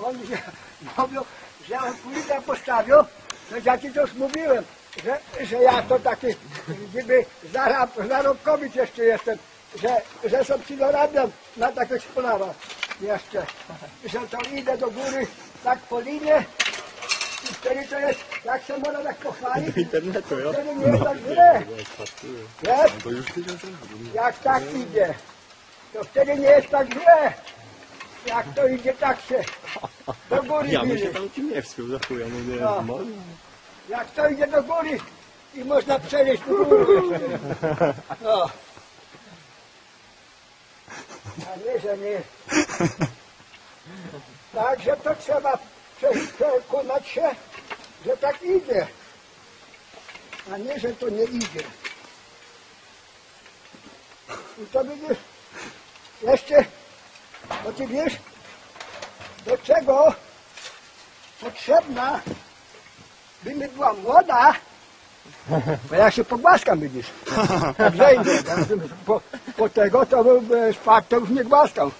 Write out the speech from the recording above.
oni mówią, że on kulita postawił, no ja ci to już mówiłem, że ja to taki, gdyby zarobkowiec jeszcze jestem, że sobie dorabiam na takich sprawach jeszcze, że to idę do góry tak po linie i wtedy to jest, jak się można tak pochwalić, Do internetu, jo? wtedy nie jest tak źle. Wiesz? To już Jak tak idzie, to wtedy nie jest tak źle. Jak to idzie tak się do góry Ja bym bili. się tam ci nie wspiął za chuja, mówię, No. no. Jak to idzie do góry i można przejść do góry jeszcze. No. A nie, że nie. Także to trzeba przekonać się, że tak idzie. A nie, że to nie idzie. I to widzisz, jeszcze, bo ty wiesz, do czego potrzebna by mi była młoda, bo ja się pogłaskam, widzisz, jak zejdę, po tego to był szpak, to już nie głaskał.